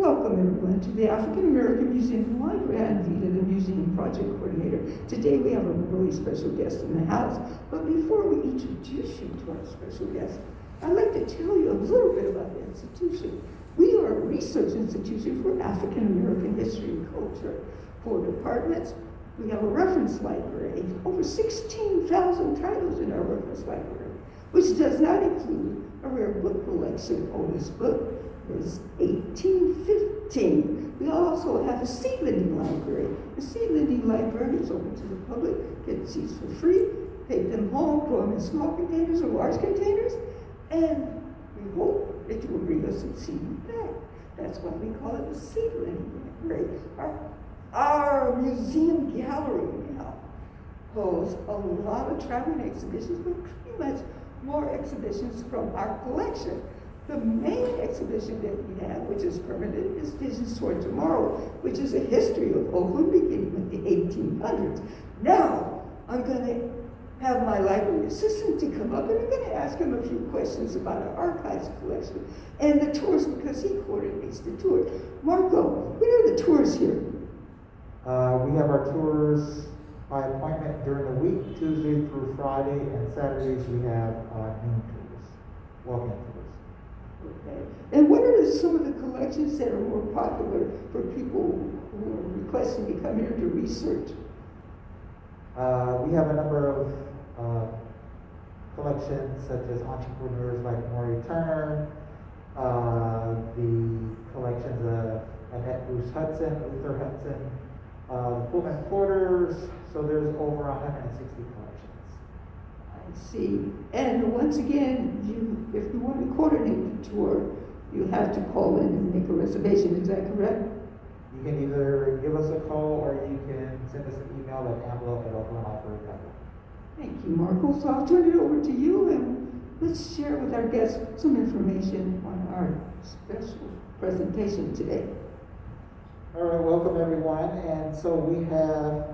Welcome everyone to the African American Museum Library. I'm Vita, the Museum Project Coordinator. Today we have a really special guest in the house, but before we introduce you to our special guest, I'd like to tell you a little bit about the institution. We are a research institution for African American history and culture. 4 departments. We have a reference library, over 16,000 titles in our reference library, which does not include a rare book collection. Oldest book is 1815. We also have a seed lending library. The seed lending library is open to the public. Get seeds for free, take them home, grow them in small containers or large containers, and we hope that you will bring us some seed back. That's why we call it the seed lending library. Our museum gallery now holds a lot of traveling exhibitions, but pretty much more exhibitions from our collection. The main exhibition that we have, which is permanent, is Visions Toward Tomorrow, which is a history of Oakland beginning with the 1800s. Now, I'm going to have my library assistant to come up, and I'm going to ask him a few questions about our archives collection and the tours, because he coordinates the tour. Marco, when are the tours here? We have our tours by appointment during the week, Tuesday through Friday, and Saturdays we have noon tours, walk-in tours. Okay. And what are some of the collections that are more popular for people who are requesting to come here to research? We have a number of collections such as entrepreneurs like Maury Turner, the collections of Annette Bruce Hudson, Luther Hudson, Pullman Porters, so there's over 160 collections. I see. And once again, if you want to coordinate the tour, you have to call in and make a reservation. Is that correct? You can either give us a call or you can send us an email at AAMLO@oaklandlibrary.org. Thank you, Marco. So I'll turn it over to you, and let's share with our guests some information on our special presentation today. All right, welcome everyone. And so we have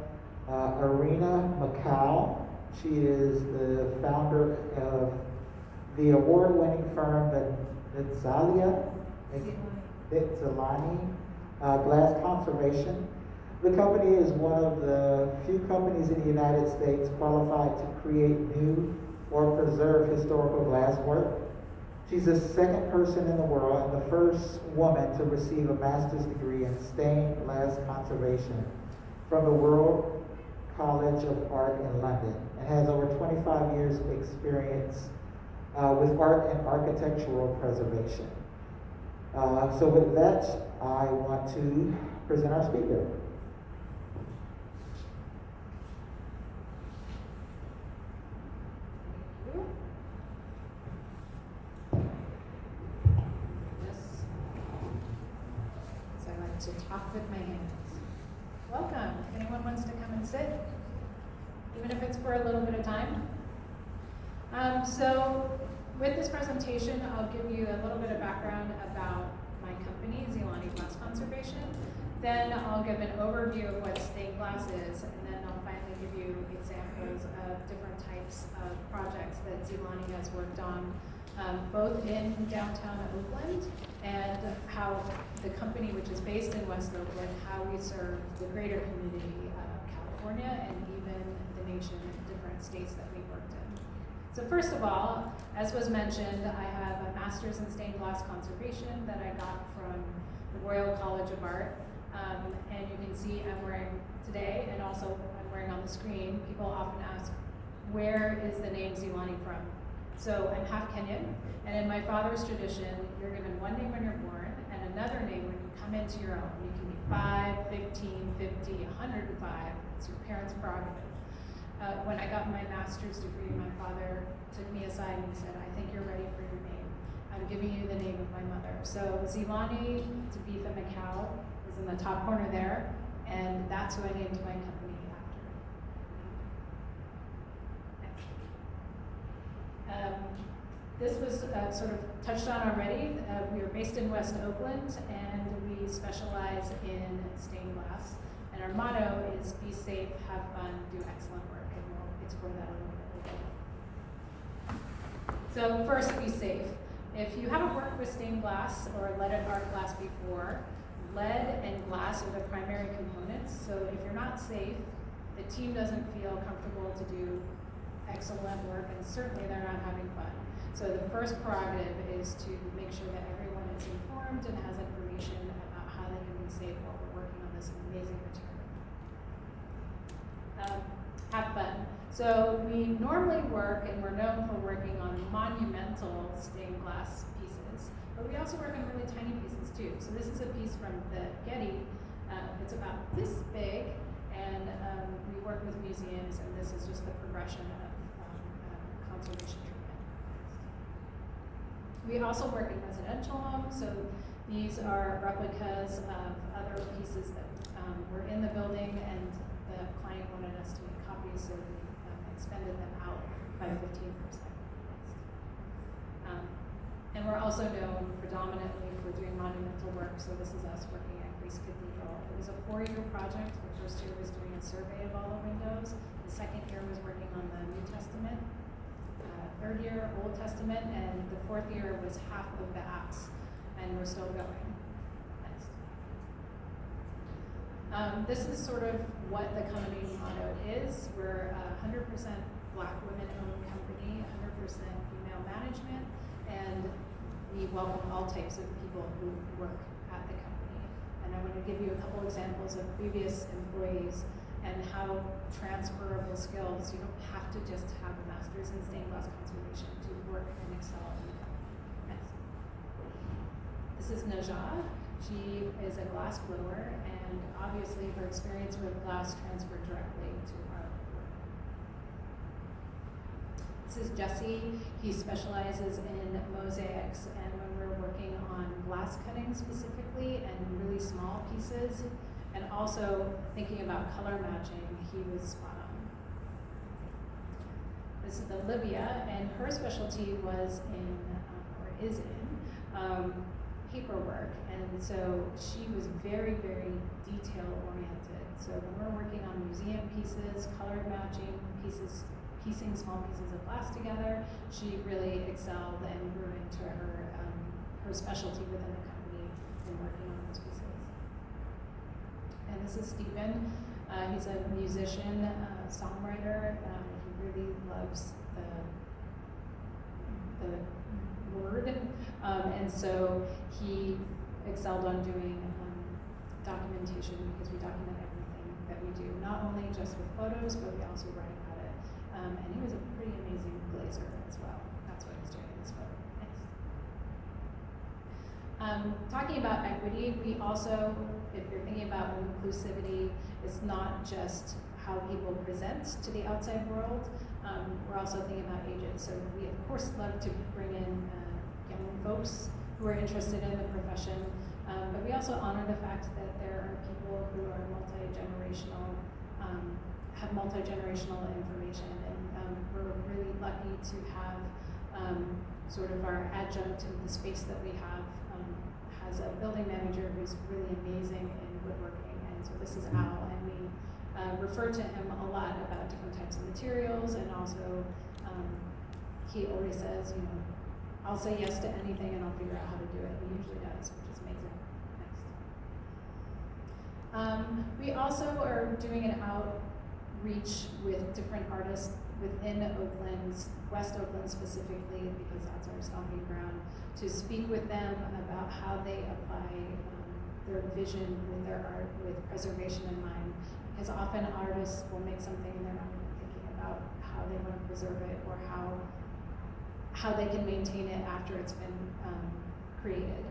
Ariana Makau. She is the founder of the award-winning firm, the Nzilani Glass Conservation. The company is one of the few companies in the United States qualified to create new or preserve historical glass work. She's the second person in the world and the first woman to receive a master's degree in stained glass conservation from the World College of Art in London, and has over 25 years of experience with art and architectural preservation. So with that, I want to present our speaker. To talk with my hands. Welcome. If anyone wants to come and sit, even if it's for a little bit of time. So with this presentation, I'll give you a little bit of background about my company, Nzilani Glass Conservation. Then I'll give an overview of what stained glass is, and then I'll finally give you examples of different types of projects that Nzilani has worked on, both in downtown Oakland and how the company, which is based in West Oakland, how we serve the greater community of California and even the nation in different states that we worked in. So first of all, as was mentioned, I have a master's in stained glass conservation that I got from the Royal College of Art. And you can see I'm wearing today, and also I'm wearing on the screen. People often ask, where is the name Nzilani from? So I'm half Kenyan, and in my father's tradition, you're given one name when you're born, and another name when you come into your own. You can be 5, 15, 50, 105. It's your parents' prerogative. When I got my master's degree, my father took me aside and he said, I think you're ready for your name. I'm giving you the name of my mother. So Nzilani Tabitha Makau is in the top corner there, and that's who I named my company after. This was sort of touched on already. We are based in West Oakland, and we specialize in stained glass. And our motto is be safe, have fun, do excellent work, and we'll explore that a little bit later. So first, be safe. if you haven't worked with stained glass or lead and art glass before, lead and glass are the primary components. So if you're not safe, the team doesn't feel comfortable to do excellent work, and certainly they're not having fun. So the first prerogative is to make sure that everyone is informed and has information about how they can be safe while we're working on this amazing material. Have fun. So we normally work, and we're known for working on monumental stained glass pieces, but we also work on really tiny pieces too. So this is a piece from the Getty. It's about this big, and we work with museums, and this is just the progression of conservation treatment. We also work in residential homes, so these are replicas of other pieces that were in the building, and the client wanted us to make copies, so we expended them out by 15%. And we're also known predominantly for doing monumental work, so this is us working at Greece Cathedral. It was a 4-year project. The first year was doing a survey of all the windows. The second year was working on the New Testament. Third year, Old Testament, and the fourth year was half of the Acts, and we're still going. Next. This is sort of what the company motto is. We're a 100% Black women-owned company, 100% female management, and we welcome all types of people who work at the company. And I want to give you a couple examples of previous employees and how transferable skills. You don't have to just have a master's in stained glass conservation to work and excel in the company. Next. This is Najah. She is a glass blower, and obviously her experience with glass transferred directly to our work. This is Jesse. He specializes in mosaics, and when we're working on glass cutting specifically and really small pieces, and also thinking about color matching, he was spot on. This is Olivia, and her specialty was in, or is in, paperwork, and so she was very, very detail oriented. So when we're working on museum pieces, color matching pieces, piecing small pieces of glass together, she really excelled and grew into her specialty within the company in working on those pieces. And this is Stephen. He's a musician, songwriter. He really loves the word, and so he excelled on doing documentation, because we document everything that we do, not only just with photos, but we also write about it. And he was a pretty amazing glazer as well. That's what he's doing in this photo. Next. Talking about equity, we also, if you're thinking about inclusivity, it's not just how people present to the outside world. We're also thinking about ages. So we of course love to bring in young folks who are interested in the profession, but we also honor the fact that there are people who are multi-generational, have multi-generational information, and we're really lucky to have sort of our adjunct in the space that we have has a building manager who's really amazing in woodworking, and so this is Al, and we refer to him a lot about different types of materials, and also he always says, you know, I'll say yes to anything and I'll figure out how to do it. He usually does, which is amazing. Next. We also are doing an outreach with different artists within Oakland, West Oakland specifically, because that's our stomping ground, to speak with them about how they apply their vision with their art, with preservation in mind. Because often artists will make something and they're not even thinking about how they want to preserve it, or how they can maintain it after it's been created.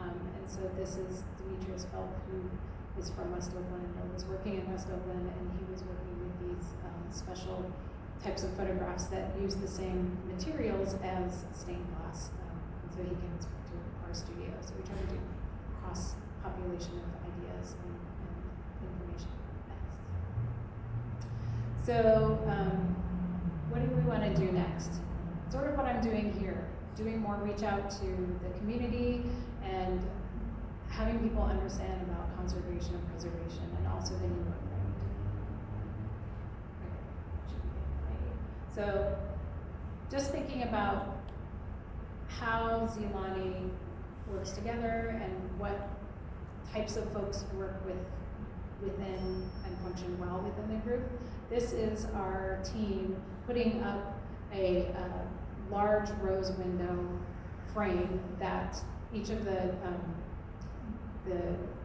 And so this is Demetrius Phelp, who is from West Oakland, or was working in West Oakland, and he was working with these special types of photographs that use the same materials as stained glass. And so he came to our studio. So we try to do cross-population of ideas and information. Next. So what do we want to do next? Sort of what I'm doing here, doing more reach out to the community and having people understand about conservation and preservation, and also the new work that we do. Okay. So just thinking about how Nzilani works together and what types of folks work within and function well within the group. This is our team putting up a large rose window frame that each of the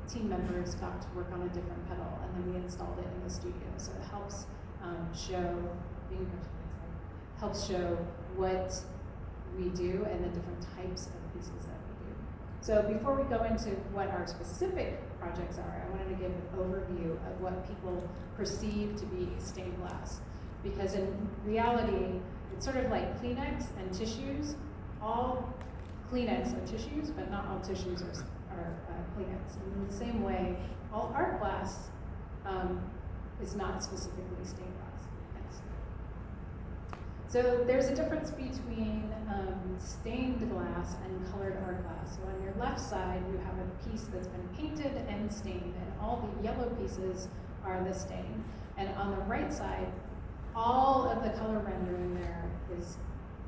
team members got to work on a different petal, and then we installed it in the studio. So it helps show what we do and the different types of pieces that we do. So before we go into what our specific projects are, I wanted to give an overview of what people perceive to be stained glass. Because in reality, it's sort of like Kleenex and tissues. All Kleenex are tissues, but not all tissues are Kleenex. And in the same way, all art glass is not specifically stained glass. Next. So there's a difference between stained glass and colored art glass. So on your left side, you have a piece that's been painted and stained, and all the yellow pieces are the stain. And on the right side, all of the color rendering there is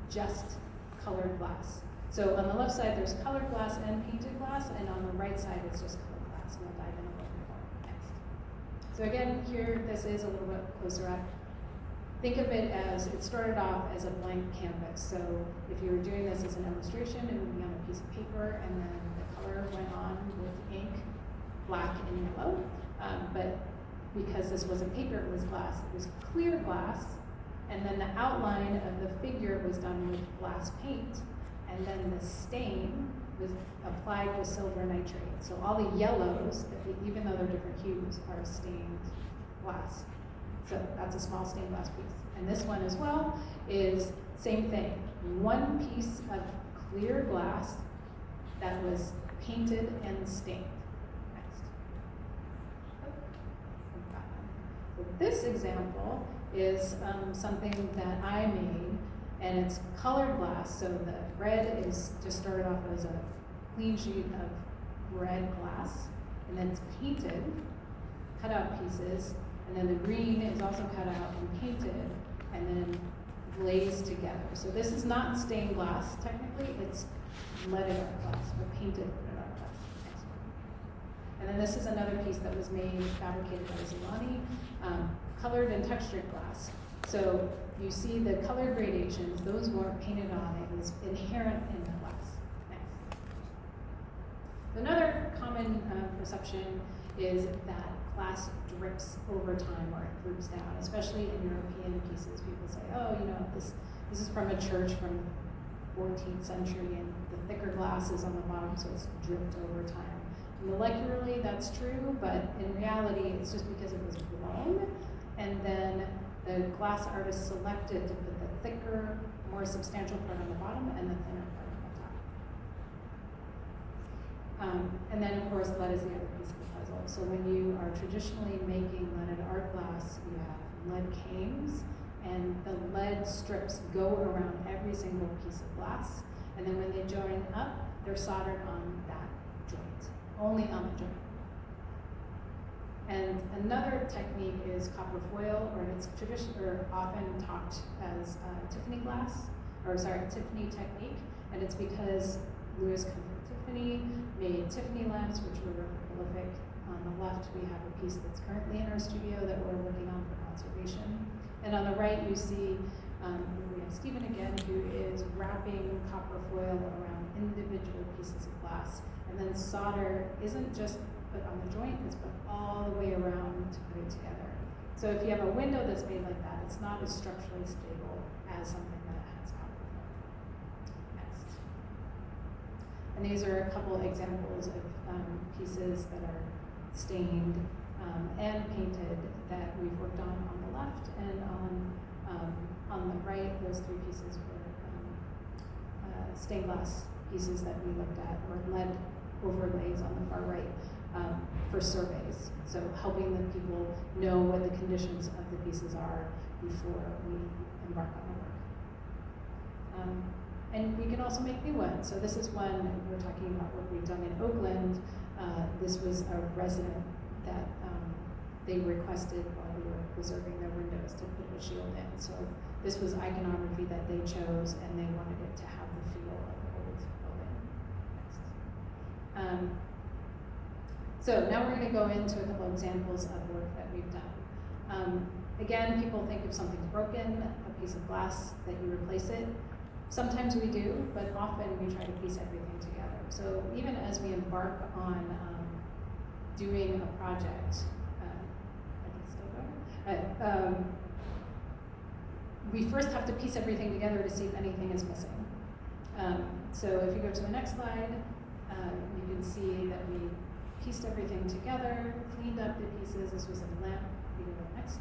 just colored glass. So on the left side, there's colored glass and painted glass, and on the right side, it's just colored glass. And we'll dive in a little bit more next. So again, here, this is a little bit closer up. Think of it as, it started off as a blank canvas. So if you were doing this as an illustration, it would be on a piece of paper, and then the color went on with ink, black and yellow. But because this wasn't paper, it was glass. It was clear glass, and then the outline of the figure was done with glass paint, and then the stain was applied with silver nitrate. So all the yellows, even though they're different hues, are stained glass. So that's a small stained glass piece. And this one as well is same thing. One piece of clear glass that was painted and stained. So this example is something that I made, and it's colored glass. So the red is just started off as a clean sheet of red glass, and then it's painted, cut out pieces, and then the green is also cut out and painted, and then glazed together. So this is not stained glass, technically, it's leaded art glass, or painted leaded art glass. And then this is another piece that was made, fabricated by Nzilani, colored and textured glass. So you see the color gradations, those weren't painted on, it was inherent in the glass. Next. Another common perception is that glass drips over time or it droops down, especially in European pieces. People say, oh, you know, this is from a church from 14th century and the thicker glass is on the bottom, so it's dripped over time. Molecularly, that's true, but in reality, it's just because it was blown, and then the glass artist selected to put the thicker, more substantial part on the bottom and the thinner part on the top. And then, of course, lead is the other piece of the puzzle. So when you are traditionally making leaded art glass, you have lead cames, and the lead strips go around every single piece of glass, and then when they join up, they're soldered on that joint, only on the joint. And another technique is copper foil, or it's often talked as Tiffany Tiffany technique, and it's because Louis Comfort Tiffany made Tiffany lamps, which were very prolific. On the left, we have a piece that's currently in our studio that we're working on for conservation. And on the right, you see we have Stephen again, who is wrapping copper foil around individual pieces of glass. And then solder isn't just put on the joint, it's put all the way around to put it together. So if you have a window that's made like that, it's not as structurally stable as something that has copper foil. Next. And these are a couple examples of pieces that are stained and painted that we've worked on the left, and on the right, those three pieces were stained glass pieces that we looked at, or lead overlays on the far right for surveys. So helping the people know what the conditions of the pieces are before we embark on the work. And we can also make new ones. So this is one, we're talking about what we've done in Oakland. This was a resident that they requested while we were preserving their windows to put a shield in. So this was iconography that they chose, and they wanted it to have the feel of the old So now we're going to go into a couple examples of work that we've done. Again, people think if something's broken, a piece of glass, that you replace it. Sometimes we do, but often we try to piece everything together. So even as we embark on doing a project, I think it's still going. We first have to piece everything together to see if anything is missing. So if you go to the next slide, you can see that we pieced everything together, cleaned up the pieces. This was a lamp. You can go next.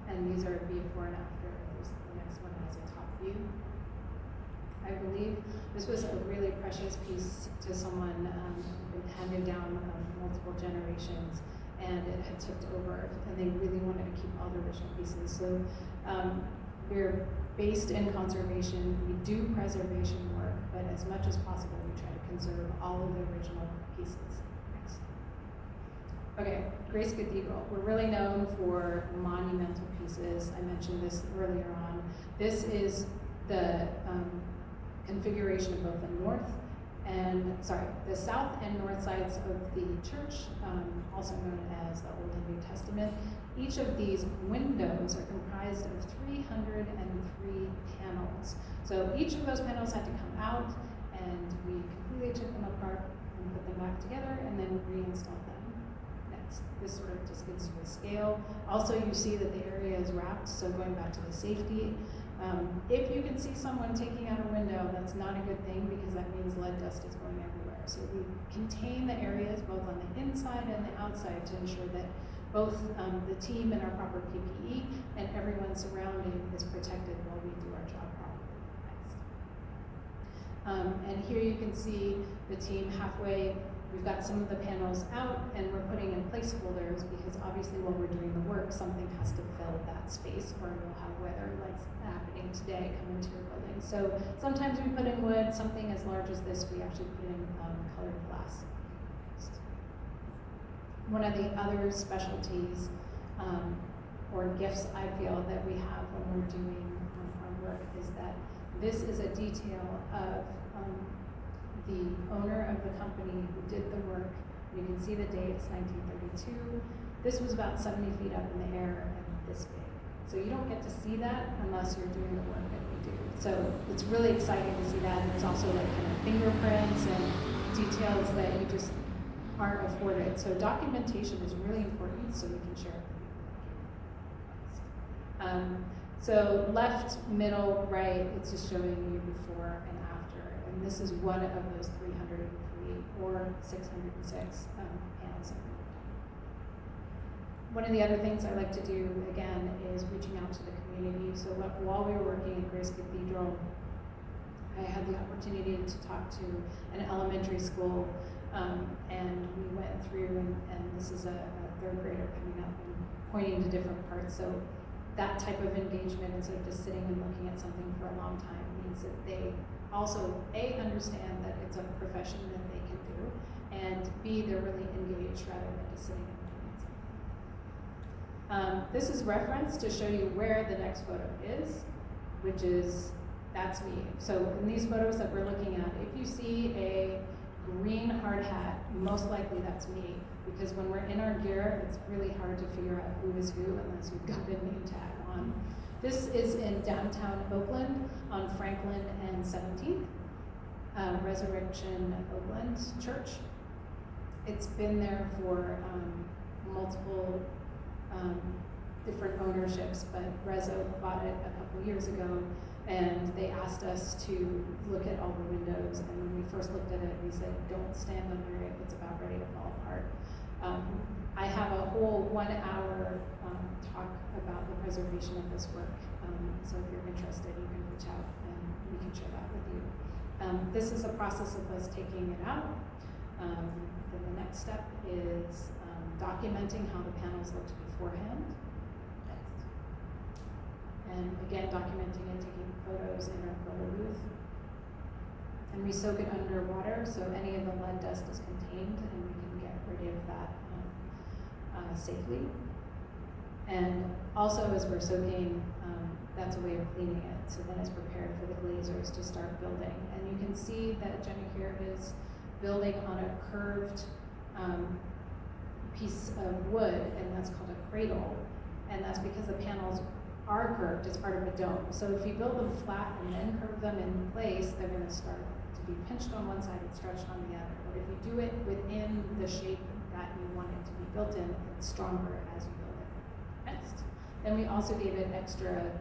And these are before and after. The next one has a top view. I believe this was a really precious piece to someone, been handed down multiple generations, and it had tipped over, and they really wanted to keep all the original pieces. So we're based in conservation. We do preservation work, but as much as possible, we try to conserve all of the original pieces. Next. Okay, Grace Cathedral. We're really known for monumental pieces. I mentioned this earlier on. This is the configuration of both the south and north sides of the church, also known as the Old and New Testament. Each of these windows are comprised of 303 panels. So each of those panels had to come out, and we completely took them apart and put them back together, and then reinstalled them. Next, this sort of just gives you a scale. Also, you see that the area is wrapped, so going back to the safety. If you can see someone taking out a window, that's not a good thing, because that means lead dust is going everywhere. So we contain the areas both on the inside and the outside to ensure that both the team in our proper PPE and everyone surrounding is protected while we do our job properly. Next. And here you can see the team halfway. We've got some of the panels out, and we're putting in placeholders, because obviously while we're doing the work, something has to fill that space, or you'll have weather like happening today come into your building. So sometimes we put in wood. Something as large as this, we actually put in colored glass. One of the other specialties or gifts I feel that we have when we're doing our work is that this is a detail of the owner of the company who did the work. You can see the date, it's 1932. This was about 70 feet up in the air and this big. So you don't get to see that unless you're doing the work that we do. So it's really exciting to see that. And there's also like kind of fingerprints and details that you just aren't afforded. So documentation is really important, so we can share it with you. So left, middle, right, it's just showing you before and after. And this is one of those 303 or 606 panels. One of the other things I like to do, again, is reaching out to the community. So while we were working at Grace Cathedral, I had the opportunity to talk to an elementary school, and we went through, and this is a third grader coming up and pointing to different parts. So that type of engagement, instead of just sitting and looking at something for a long time, means that they also, A, understand that it's a profession that they can do, and B, they're really engaged rather than just sitting and looking at something. This is reference to show you where the next photo is, which is, that's me. So in these photos that we're looking at, if you see a green hard hat, most likely that's me, because when we're in our gear, it's really hard to figure out who is who unless you've got a name tag on. This is in downtown Oakland on Franklin and 17th, Resurrection Oakland Church. It's been there for multiple different ownerships, but Rezo bought it a couple years ago, and they asked us to look at all the windows, and when we first looked at it, we said, don't stand under it, it's about ready to fall apart. I have a whole 1 hour talk about the preservation of this work, so if you're interested, you can reach out and we can share that with you. This is a process of us taking it out. Then the next step is documenting how the panels looked beforehand. Next. And again, documenting it, taking photos in our photo booth. And we soak it underwater, so any of the lead dust is contained, and we can get rid of that safely. And also, as we're soaking, that's a way of cleaning it, so then it's prepared for the glazers to start building. And you can see that Jenny here is building on a curved piece of wood, and that's called a cradle. And that's because the panels are curved as part of a dome. So if you build them flat and then curve them in place, they're going to start to be pinched on one side and stretched on the other. But if you do it within the shape that you want it to be built in, it's stronger as you build it. Next. Then we also gave it extra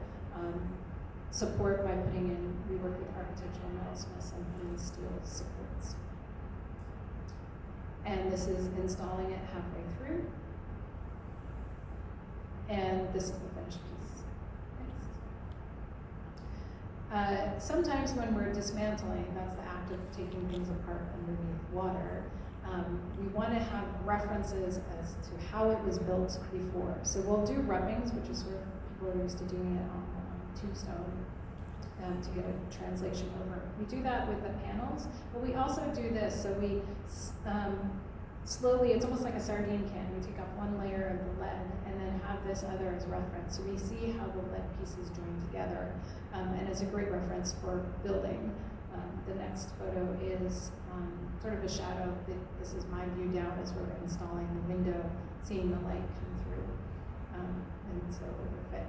support by putting in, we worked with architectural metalsmiths and putting in steel supports. And this is installing it halfway through. And this is the finished piece. Next. Sometimes when we're dismantling, that's the act of taking things apart underneath water, we want to have references as to how it was built before. So we'll do rubbings, which is where people are used to doing it on tombstone to get a translation over. We do that with the panels, but we also do this. So we slowly, it's almost like a sardine can. We take off one layer of the lead and then have this other as reference. So we see how the lead pieces join together, and it's a great reference for building. The next photo is sort of a shadow. This is my view down as we're installing the window, seeing the light come through, and so it will fit.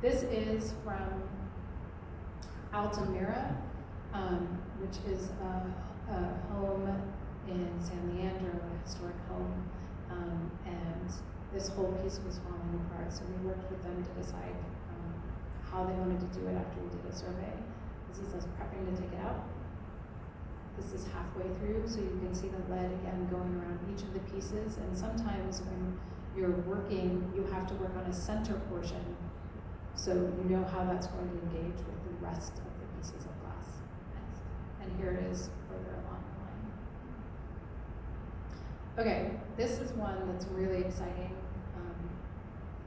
This is from Altamira, which is a home in San Leandro, a historic home, and this whole piece was falling apart, so we worked with them to decide how they wanted to do it after we did a survey. This is us prepping to take it out. This is halfway through, so you can see the lead again going around each of the pieces, and sometimes when you're working, you have to work on a center portion, so you know how that's going to engage with the rest of the pieces of glass. And here it is further along the line. Okay, this is one that's really exciting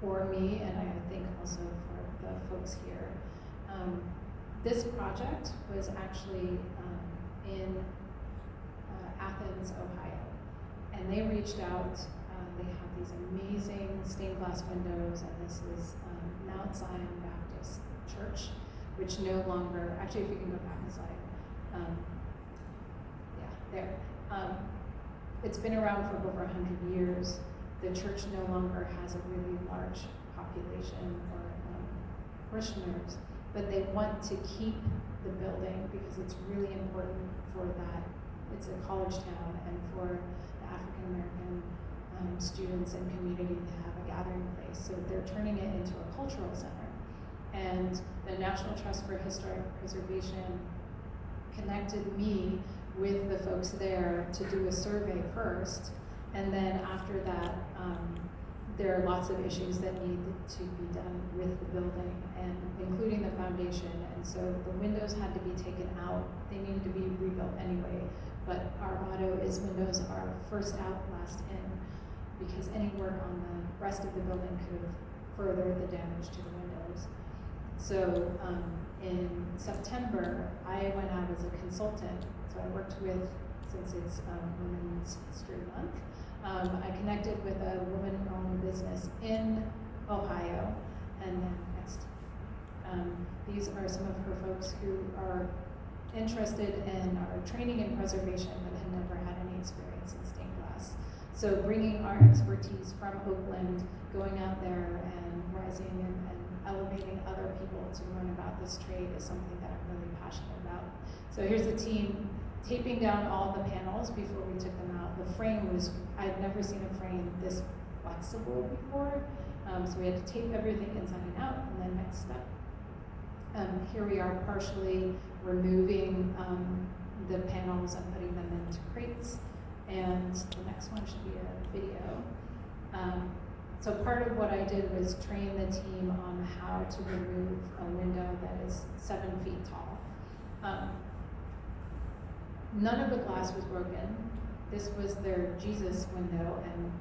for me, and I think also for the folks here. This project was actually in Athens, Ohio, and they reached out. They have these amazing stained glass windows, and this is Mount Zion Baptist Church, which no longer, actually if you can go back a slide, yeah, there. It's been around for over 100 years. The church no longer has a really large population or parishioners, but they want to keep the building because it's really important for that. It's a college town, and for the African American students and community to have a gathering place. So they're turning it into a cultural center. And the National Trust for Historic Preservation connected me with the folks there to do a survey first, and then after that, there are lots of issues that need to be done with the building, and including the foundation. And so the windows had to be taken out. They needed to be rebuilt anyway, but our motto is windows are first out, last in, because any work on the rest of the building could have furthered the damage to the windows. So in September, I went out as a consultant. So I worked with, since it's Women's History Month, I connected with a woman-owned business in Ohio, and then next. These are some of her folks who are interested in our training in preservation but had never had any experience in stained glass. So bringing our expertise from Oakland, going out there and rising and elevating other people to learn about this trade is something that I'm really passionate about. So here's the team taping down all the panels before we took them out. The frame was, I'd never seen a frame this flexible before. So we had to tape everything inside and out, and then next step. Here we are partially removing the panels and putting them into crates. And the next one should be a video. So part of what I did was train the team on how to remove a window that is 7 feet tall. None of the glass was broken. This was their Jesus window, and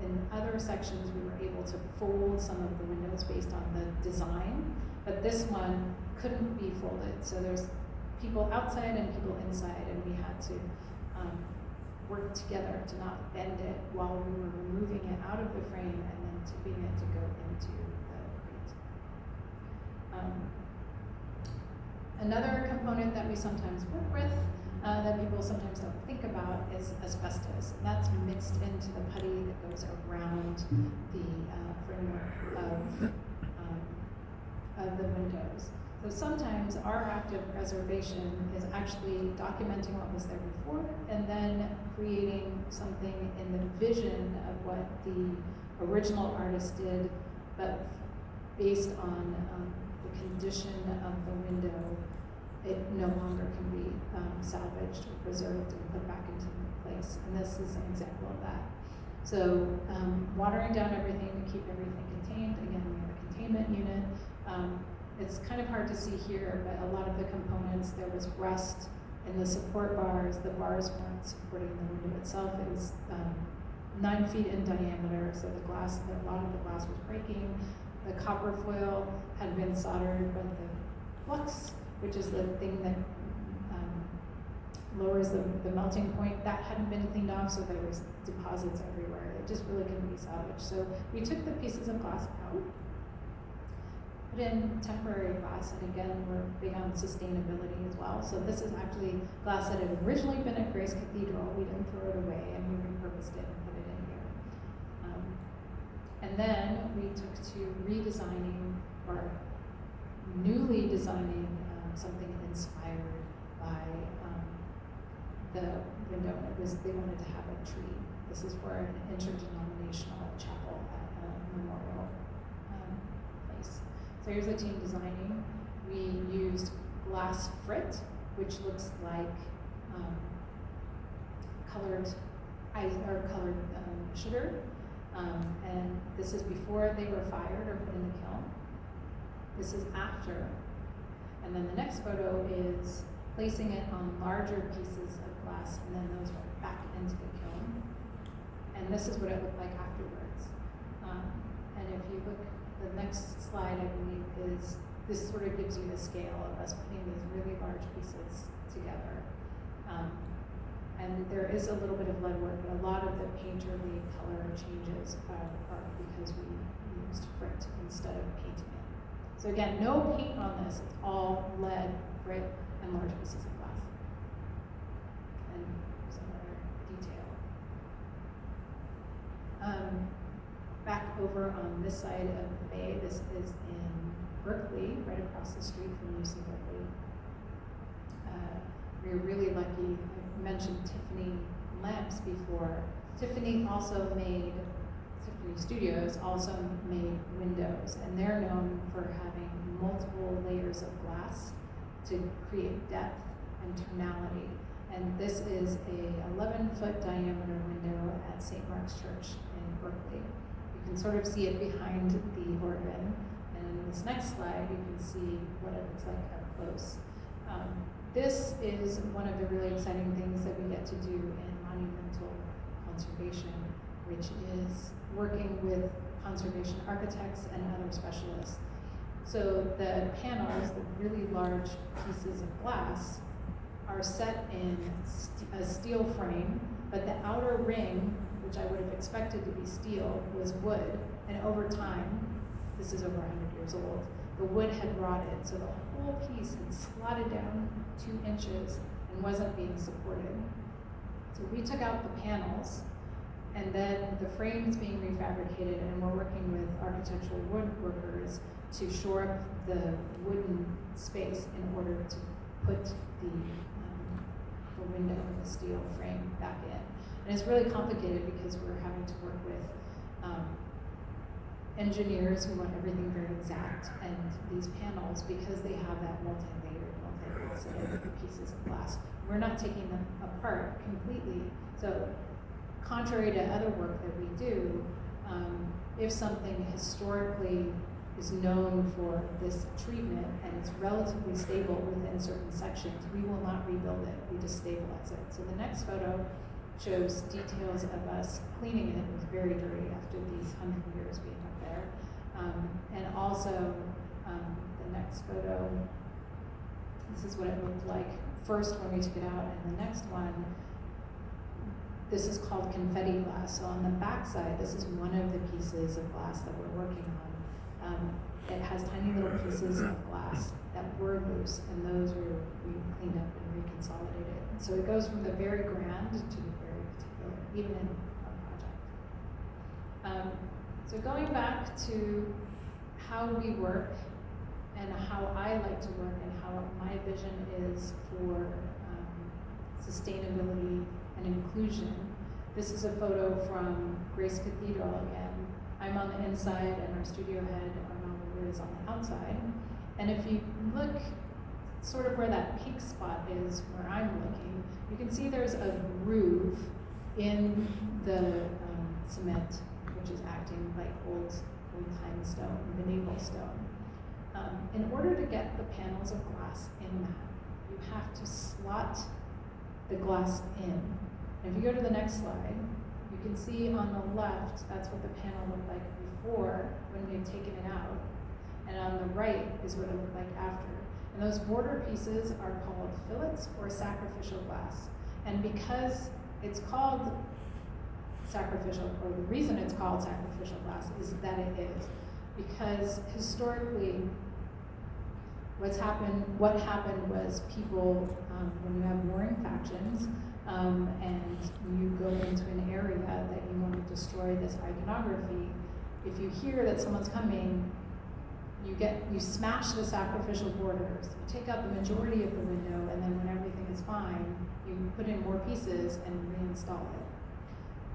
in other sections we were able to fold some of the windows based on the design, but this one couldn't be folded. So there's people outside and people inside, and we had to work together to not bend it while we were removing it out of the frame and then tipping it to go into the crate. Another component that we sometimes work with that people sometimes don't think about is asbestos, and that's mixed into the putty that goes around the framework of the windows. So sometimes our active preservation is actually documenting what was there before and then creating something in the vision of what the original artist did, but based on the condition of the window, it no longer can be salvaged or preserved and put back into place. And this is an example of that. So watering down everything to keep everything contained. Again, we have a containment unit. It's kind of hard to see here, but a lot of the components, there was rust in the support bars. The bars weren't supporting the window itself. It was 9 feet in diameter, so the glass, a lot of the glass was breaking. The copper foil had been soldered, but the flux, which is the thing that lowers the melting point, that hadn't been cleaned off, so there was deposits everywhere. It just really couldn't be salvaged. So we took the pieces of glass out, put in temporary glass, and again, we're big on sustainability as well. So this is actually glass that had originally been at Grace Cathedral. We didn't throw it away, and we repurposed it and put it in here. And then we took to redesigning or newly designing something inspired by the window. It was, they wanted to have a tree. This is for an interdenominational chapel at a memorial place. So here's the team designing. We used glass frit, which looks like colored ice or colored sugar. And this is before they were fired or put in the kiln. This is after. And then the next photo is placing it on larger pieces of glass, and then those went back into the kiln. And this is what it looked like afterwards. And if you look, the next slide, I believe, is, this sort of gives you the scale of us putting these really large pieces together. And there is a little bit of lead work, but a lot of the painterly color changes are because we used frit instead of painting it. So again, no paint on this, it's all lead, frit, and large pieces of glass. And some other detail. Back over on this side of the bay, this is in Berkeley, right across the street from UC Berkeley. We were really lucky. I mentioned Tiffany lamps before. Tiffany Studios also made windows, and they're known for having multiple layers of glass to create depth and tonality. And this is a 11-foot diameter window at St. Mark's Church in Berkeley. You can sort of see it behind the organ. And in this next slide, you can see what it looks like up close. This is one of the really exciting things that we get to do in monumental conservation, which is working with conservation architects and other specialists. So the panels, the really large pieces of glass, are set in a steel frame, but the outer ring, which I would have expected to be steel, was wood. And over time, this is over 100 years old, the wood had rotted, so the whole piece had slotted down 2 inches and wasn't being supported. So we took out the panels, and then the frame is being refabricated, and we're working with architectural woodworkers to shore up the wooden space in order to put the window and the steel frame back in. And it's really complicated because we're having to work with engineers who want everything very exact, and these panels, because they have that multi-layered, multi-faceted pieces of glass, we're not taking them apart completely. So contrary to other work that we do, if something historically is known for this treatment and it's relatively stable within certain sections, we will not rebuild it, we just stabilize it. So the next photo shows details of us cleaning it. It was very dirty after these 100 years being up there. And also, the next photo, this is what it looked like first when we took it out, and the next one, this is called confetti glass. So on the back side, this is one of the pieces of glass that we're working on. It has tiny little pieces of glass that were loose, and those we cleaned up and reconsolidated. So it goes from the very grand to the very even in a project. So going back to how we work and how I like to work and how my vision is for sustainability and inclusion. This is a photo from Grace Cathedral again. I'm on the inside and our studio head, Armando, is on the outside. And if you look sort of where that pink spot is, where I'm looking, you can see there's a groove in the cement, which is acting like old time stone, medieval stone. In order to get the panels of glass in that, you have to slot the glass in. And if you go to the next slide, you can see on the left, that's what the panel looked like before when we had taken it out. And on the right is what it looked like after. And those border pieces are called fillets or sacrificial glass. And because it's called sacrificial, or the reason it's called sacrificial glass is that it is. Because historically, what happened was people, when you have warring factions, and you go into an area that you want to destroy this iconography, if you hear that someone's coming, you smash the sacrificial borders, you take out the majority of the window, and then when everything is fine, you put in more pieces and reinstall it.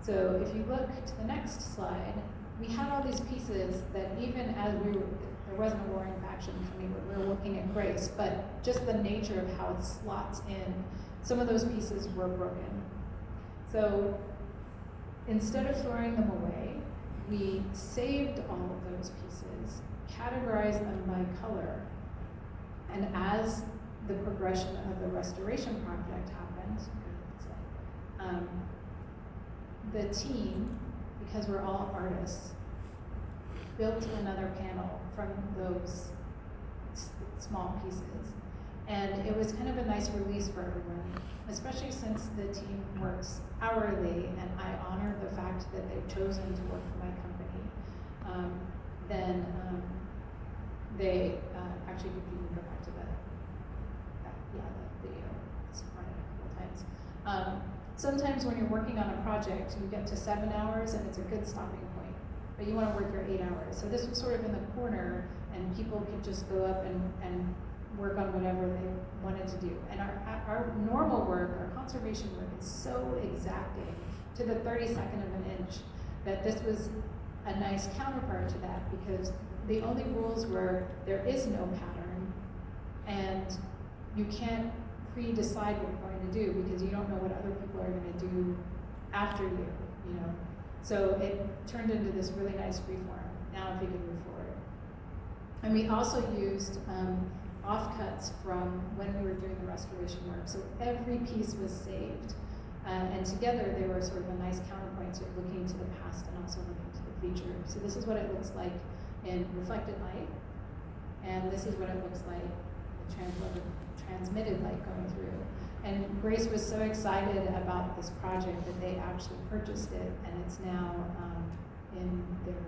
So if you look to the next slide, we had all these pieces that even as there wasn't a warring faction coming, but we were looking at Grace, but just the nature of how it slots in, some of those pieces were broken. So instead of throwing them away, we saved all of those pieces, categorized them by color, and as the progression of the restoration project happened, the team, because we're all artists, built another panel from those small pieces. And it was kind of a nice release for everyone, especially since the team works hourly and I honor the fact that they've chosen to work for my company. They actually, if you can go back to the video, it's run it a couple times. Sometimes when you're working on a project, you get to 7 hours and it's a good stopping point, but you want to work your 8 hours. So this was sort of in the corner and people could just go up and work on whatever they wanted to do. And our normal work, our conservation work is so exacting to the 32nd of an inch that this was a nice counterpart to that, because the only rules were there is no pattern and you can't pre-decide what you're going to do because you don't know what other people are going to do after you, you know. So it turned into this really nice freeform. Now if you could move forward. And we also used offcuts from when we were doing the restoration work. So every piece was saved. And together they were sort of a nice counterpoint to looking to the past and also looking to the future. So this is what it looks like in reflected light. And this is what it looks like in transmitted light going through. And Grace was so excited about this project that they actually purchased it, and it's now in their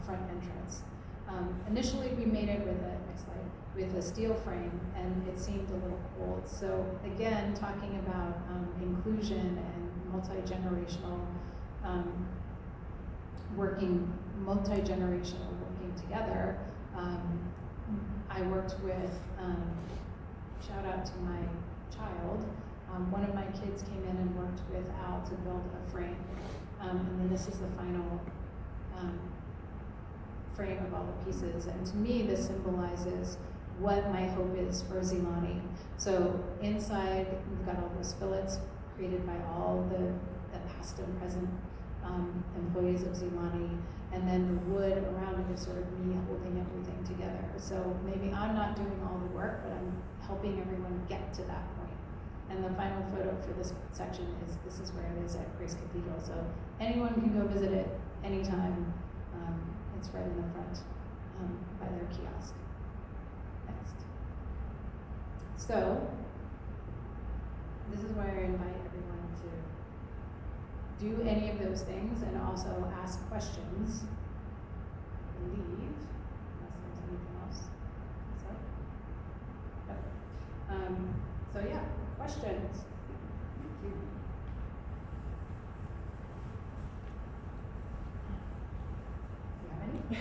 front entrance. Initially, we made it with a steel frame, and it seemed a little cold. So again, talking about inclusion and multi-generational working together. I worked with, shout out to my child, one of my kids came in and worked with Al to build a frame. And then this is the final frame of all the pieces. And to me, this symbolizes what my hope is for Nzilani. So inside, we've got all those fillets created by all the past and present employees of Nzilani. And then the wood around it is sort of me holding everything together. So maybe I'm not doing all the work, but I'm helping everyone get to that point. And the final photo for this section is, this is where it is at Grace Cathedral. So anyone can go visit it anytime. It's right in the front by their kiosk. Next. So this is where I invite everyone to do any of those things and also ask questions. I believe, unless there's anything else. So yeah, questions. Thank you. My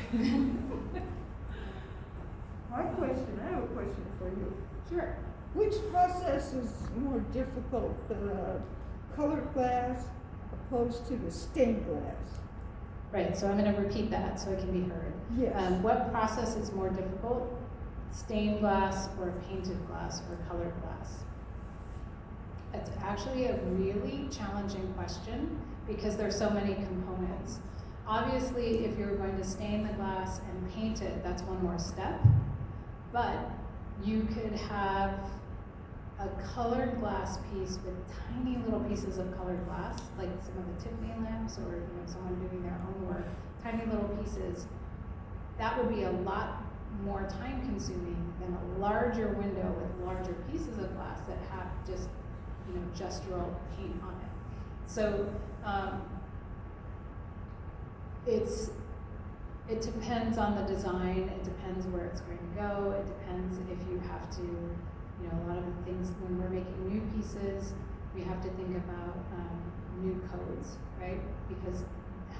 question, I have a question for you. Sure. Which process is more difficult, the colored glass opposed to the stained glass? Right, so I'm gonna repeat that so it can be heard. Yes. What process is more difficult? Stained glass or painted glass or colored glass? It's actually a really challenging question because there's so many components. Obviously, if you're going to stain the glass and paint it, that's one more step. But you could have a colored glass piece with tiny little pieces of colored glass, like some of the Tiffany lamps or someone doing their own work, tiny little pieces. That would be a lot more time consuming than a larger window with larger pieces of glass that have just gestural paint on it. So it depends on the design, it depends where it's going to go, it depends if you have to, a lot of the things when we're making new pieces, we have to think about new codes, right? Because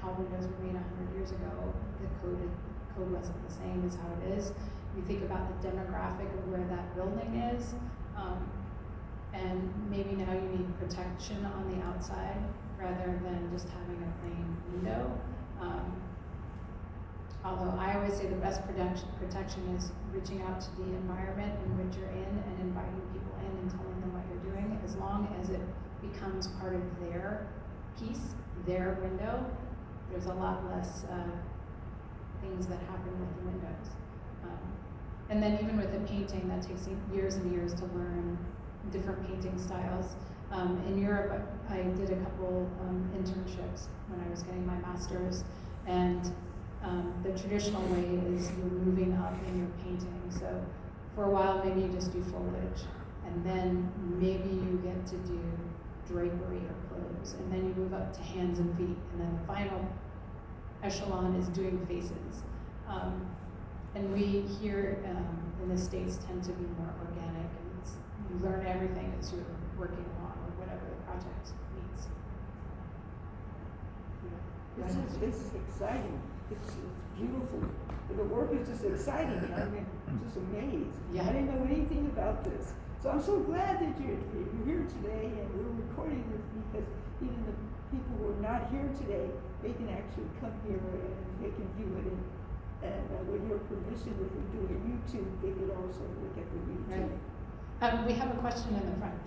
how windows were made 100 years ago, the code wasn't the same as how it is. You think about the demographic of where that building is, and maybe now you need protection on the outside rather than just having a plain window. Although I always say the best protection is reaching out to the environment in which you're in and inviting people in and telling them what you're doing. As long as it becomes part of their piece, their window, there's a lot less things that happen with the windows. And then even with the painting, that takes years and years to learn different painting styles. In Europe, I did a couple internships when I was getting my master's, and the traditional way is you're moving up in your painting. So for a while, maybe you just do foliage, and then maybe you get to do drapery or clothes, and then you move up to hands and feet, and then the final echelon is doing faces. And we here in the States tend to be more organic, and you learn everything as you're working along or whatever the project needs. It's exciting. It's beautiful. The work is just exciting. I mean, I'm just amazed. Yeah. I didn't know anything about this. So I'm so glad that you're here today and we're recording this because even the people who are not here today, they can actually come here and they can view it. And with your permission, if we do a YouTube, they could also look at the YouTube. Right. We have a question in the front.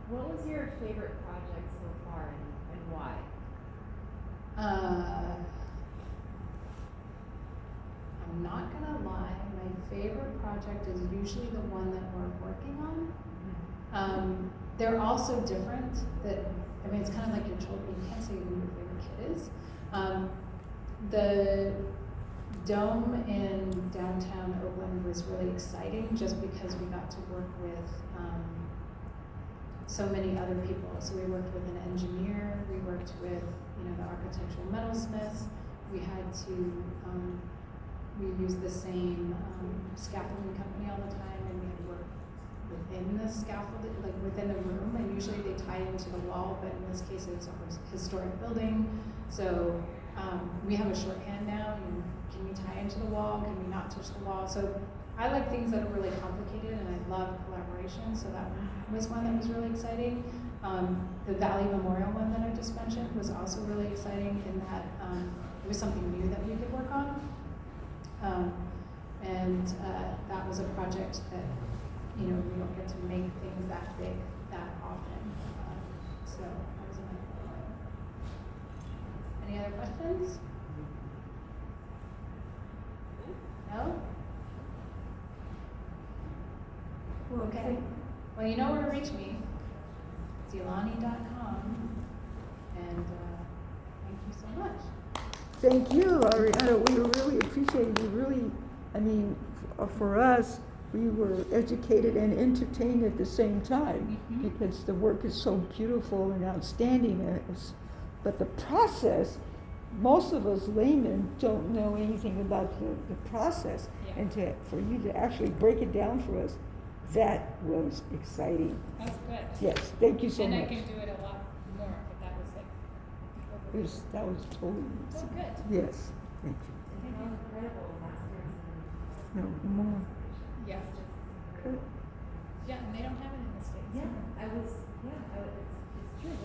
What was your favorite project so far and why? I'm not gonna lie, my favorite project is usually the one that we're working on. They're also different. It's kind of like your children. You can't say who your favorite kid is. The dome in downtown Oakland was really exciting just because we got to work with so many other people. So we worked with an engineer, we worked with the architectural metalsmiths. We had to we used the same scaffolding company all the time, and we had to work within the scaffolding, like within the room, and usually they tie into the wall, but in this case it's a historic building. So we have a shorthand now. Can we tie into the wall? Can we not touch the wall? So I like things that are really complicated, and I love collaboration. So that was one that was really exciting. The Valley Memorial one that I just mentioned was also really exciting in that it was something new that we could work on. That was a project that, we don't get to make things that big that often. So that was another one. Any other questions? No? Okay. Well, you know where to reach me. Nzilani.com. And thank you so much. Thank you, Ariana. We really appreciate it. For us, we were educated and entertained at the same time because the work is so beautiful and outstanding. But the process, most of us laymen don't know anything about the process. Yeah. And for you to actually break it down for us, that was exciting. That's good. Yes, thank you so and much. I can do it a lot more if that was like. That was totally Oh, good. Yes, thank you. How incredible masters in. No more. Yeah. It's just Good. Yeah, and they don't have it in the States. Yeah, I was, yeah, it's true.